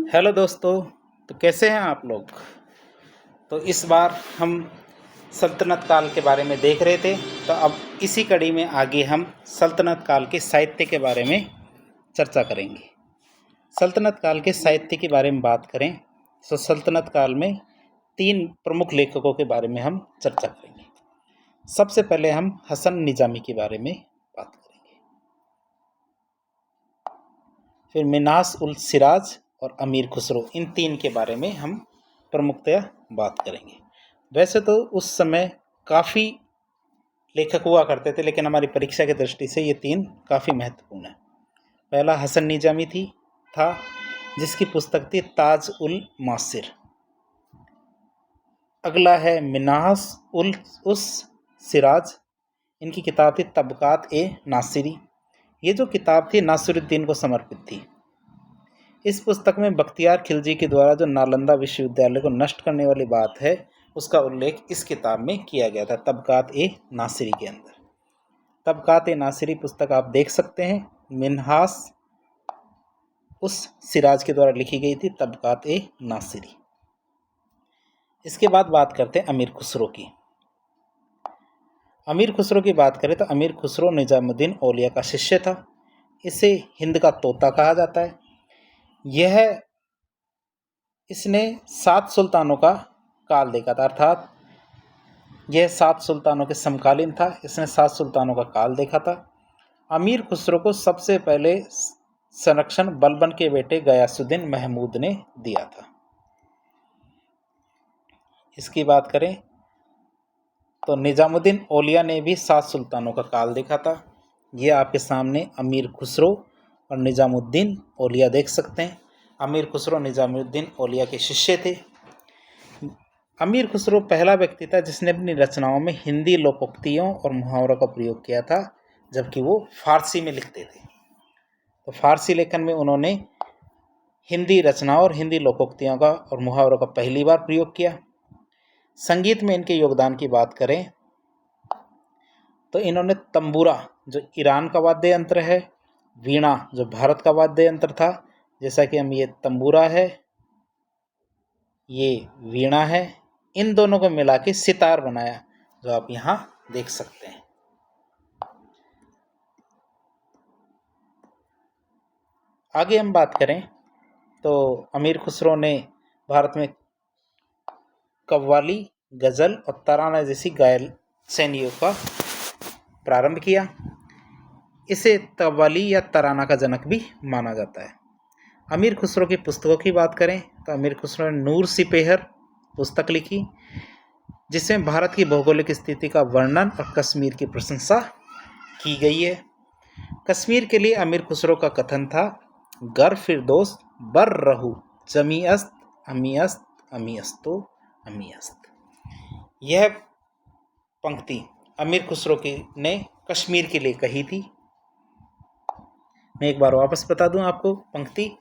Hello दोस्तों। तो कैसे हैं आप लोग। तो इस बार हम सल्तनत काल के बारे में देख रहे थे। तो अब इसी कड़ी में आगे हम सल्तनत काल के साहित्य के बारे में चर्चा करेंगे। सल्तनत काल के साहित्य के बारे में बात करें तो सल्तनत काल में 3 प्रमुख लेखकों के बारे में हम चर्चा करेंगे। सबसे पहले हम हसन निजामी के बारे में बात करेंगे, फिर मिन्हाज उल सिराज और अमीर खुसरो, इन 3 के बारे में हम प्रमुखतया बात करेंगे। वैसे तो उस समय काफ़ी लेखक हुआ करते थे, लेकिन हमारी परीक्षा की दृष्टि से ये 3 काफ़ी महत्वपूर्ण है। पहला हसन निजामी था जिसकी पुस्तक थी ताज उल मासिर। अगला है मिन्हाज उल उस सिराज, इनकी किताब थी तबकात ए नासिरी। ये जो किताब थी नासिरुद्दीन को समर्पित थी। इस पुस्तक में बख्तियार खिलजी के द्वारा जो नालंदा विश्वविद्यालय को नष्ट करने वाली बात है उसका उल्लेख इस किताब में किया गया था, तबकात ए नासिरी के अंदर। तबकात ए नासिरी पुस्तक आप देख सकते हैं, मिन्हाज उस सिराज के द्वारा लिखी गई थी, तबकात ए नासिरी। इसके बाद बात करते हैं अमीर खुसरो की। अमीर खुसरो की बात करें तो अमीर खुसरो निजामुद्दीन औलिया का शिष्य था। इसे हिंद का तोता कहा जाता है। इसने 7 सुल्तानों का काल देखा था, अर्थात यह 7 सुल्तानों के समकालीन था। इसने 7 सुल्तानों का काल देखा था। अमीर खुसरो को सबसे पहले संरक्षण बलबन के बेटे गयासुद्दीन महमूद ने दिया था। इसकी बात करें तो निजामुद्दीन औलिया ने भी 7 सुल्तानों का काल देखा था। ये आपके सामने अमीर खुसरो और निजामुद्दीन औलिया देख सकते हैं। अमीर खुसरो निजामुद्दीन औलिया के शिष्य थे। अमीर खुसरो पहला व्यक्ति था जिसने अपनी रचनाओं में हिंदी लोकोक्तियों और मुहावरों का प्रयोग किया था, जबकि वो फारसी में लिखते थे। तो फारसी लेखन में उन्होंने हिंदी रचनाओं और हिंदी लोकोक्तियों का और मुहावरों का पहली बार प्रयोग किया। संगीत में इनके योगदान की बात करें तो इन्होंने तंबूरा जो ईरान का वाद्य यंत्र है, वीणा जो भारत का वाद्य यंत्र था, जैसा कि हम ये तंबूरा है, ये वीणा है, इन दोनों को मिला के सितार बनाया, जो आप यहाँ देख सकते हैं। आगे हम बात करें तो अमीर खुसरो ने भारत में कव्वाली, गज़ल और तराना जैसी गायन शैलियों का प्रारंभ किया। इसे कव्वाली या तराना का जनक भी माना जाता है। अमीर खुसरो की पुस्तकों की बात करें तो अमीर खुसरो ने नूर सिपेहर पुस्तक लिखी, जिसमें भारत की भौगोलिक स्थिति का वर्णन और कश्मीर की प्रशंसा की गई है। कश्मीर के लिए अमीर खुसरो का कथन था, गर फिरदौस बर रहू जमी अस्त अमी अस्त अमी अस्तो अमी अस्त। यह पंक्ति अमीर खुसरो ने कश्मीर के लिए कही थी। मैं एक बार वापस बता दूं आपको पंक्ति,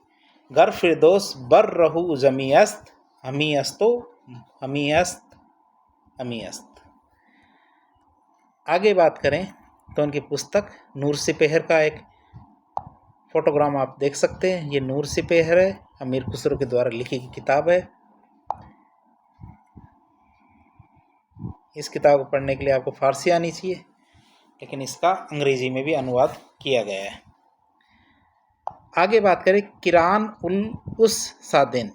गर फिरदौस बर रहू जमी अस्त अमी अस्तो अमी अस्त अमी अस्त। आगे बात करें तो उनकी पुस्तक नूर सिपेहर का एक फोटोग्राम आप देख सकते हैं। ये नूर सिपेहर है, अमीर खुसरो के द्वारा लिखी गई किताब है। इस किताब को पढ़ने के लिए आपको फारसी आनी चाहिए, लेकिन इसका अंग्रेजी में भी अनुवाद किया गया है। आगे बात करें किरान उल उस सादिन।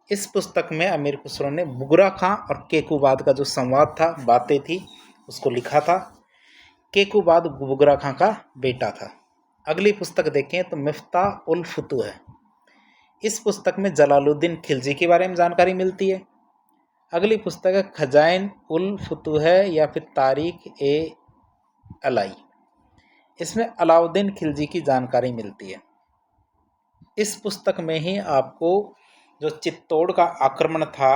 इस पुस्तक में अमीर खुसरो ने बुगरा खां और केकूबाद का जो संवाद था, बातें थी, उसको लिखा था। केकूबाद बुगरा खां का बेटा था। अगली पुस्तक देखें तो मिफ्ताह उल फुतूह है। इस पुस्तक में जलालुद्दीन खिलजी के बारे में जानकारी मिलती है। अगली पुस्तक है खजाइन उल फुतूह या फिर तारीख ए अलाई। इसमें अलाउद्दीन खिलजी की जानकारी मिलती है। इस पुस्तक में ही आपको जो चित्तौड़ का आक्रमण था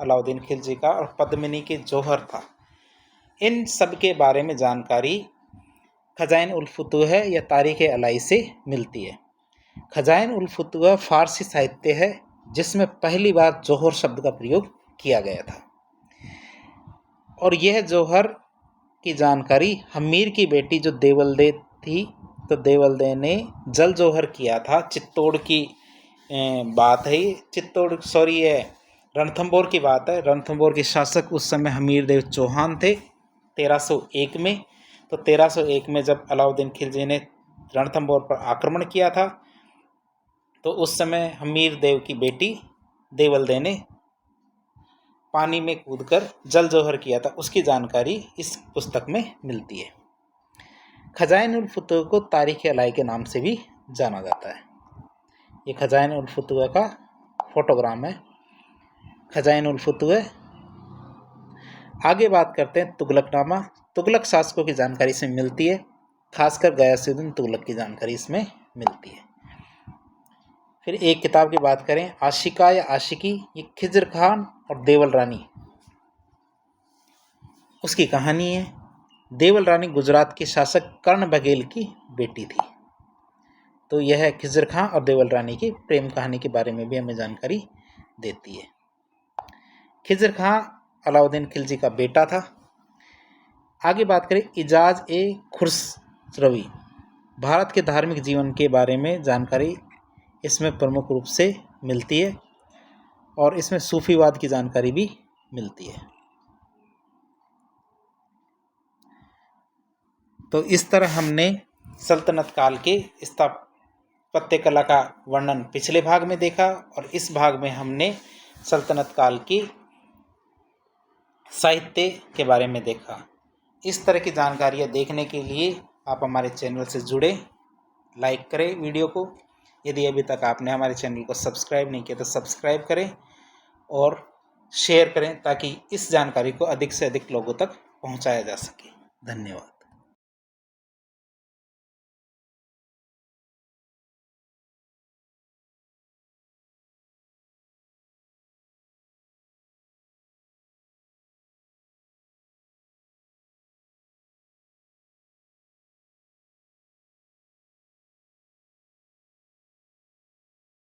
अलाउद्दीन खिलजी का और पद्मिनी के जौहर था, इन सब के बारे में जानकारी खजाइन उल फुतूह या तारीख ए अलाई से मिलती है। खजाइन उल फुतूह फारसी साहित्य है जिसमें पहली बार जौहर शब्द का प्रयोग किया गया था, और यह जौहर की जानकारी हमीर की बेटी जो देवलदे थी, तो देवलदे ने जल जौहर किया था चित्तौड़ की बात है, ये चित्तौड़ सॉरी ये रणथंभौर की बात है। रणथंभौर के शासक उस समय हमीर देव चौहान थे 1301 में। तो 1301 में जब अलाउद्दीन खिलजी ने रणथंभौर पर आक्रमण किया था, तो उस समय हमीर देव की बेटी देवलदे ने पानी में कूदकर जल जौहर किया था, उसकी जानकारी इस पुस्तक में मिलती है। खजाइन उल फुतूह को तारीख अलाई के नाम से भी जाना जाता है। ये खजाइन उल फुतूह का फोटोग्राम है, खजाइन उल फुतूह। आगे बात करते हैं तुगलकनामा। तुगलक शासकों की जानकारी इसमें मिलती है, खासकर गयासुद्दीन तुगलक की जानकारी इसमें मिलती है। फिर एक किताब की बात करें, आशिका या आशिकी, ये खिजर खान और देवल रानी, उसकी कहानी है। देवल रानी गुजरात के शासक कर्ण बघेल की बेटी थी। तो यह खिजर खां और देवल रानी की प्रेम कहानी के बारे में भी हमें जानकारी देती है। खिजर खां अलाउद्दीन खिलजी का बेटा था। आगे बात करें, इजाज ए खुसरवी, भारत के धार्मिक जीवन के बारे में जानकारी इसमें प्रमुख रूप से मिलती है और इसमें सूफीवाद की जानकारी भी मिलती है। तो इस तरह हमने सल्तनत काल के स्थापत्य कला का वर्णन पिछले भाग में देखा और इस भाग में हमने सल्तनत काल की साहित्य के बारे में देखा। इस तरह की जानकारियाँ देखने के लिए आप हमारे चैनल से जुड़े, लाइक करें वीडियो को। यदि अभी तक आपने हमारे चैनल को सब्सक्राइब नहीं किया तो सब्सक्राइब करें और शेयर करें, ताकि इस जानकारी को अधिक से अधिक लोगों तक पहुंचाया जा सके। धन्यवाद।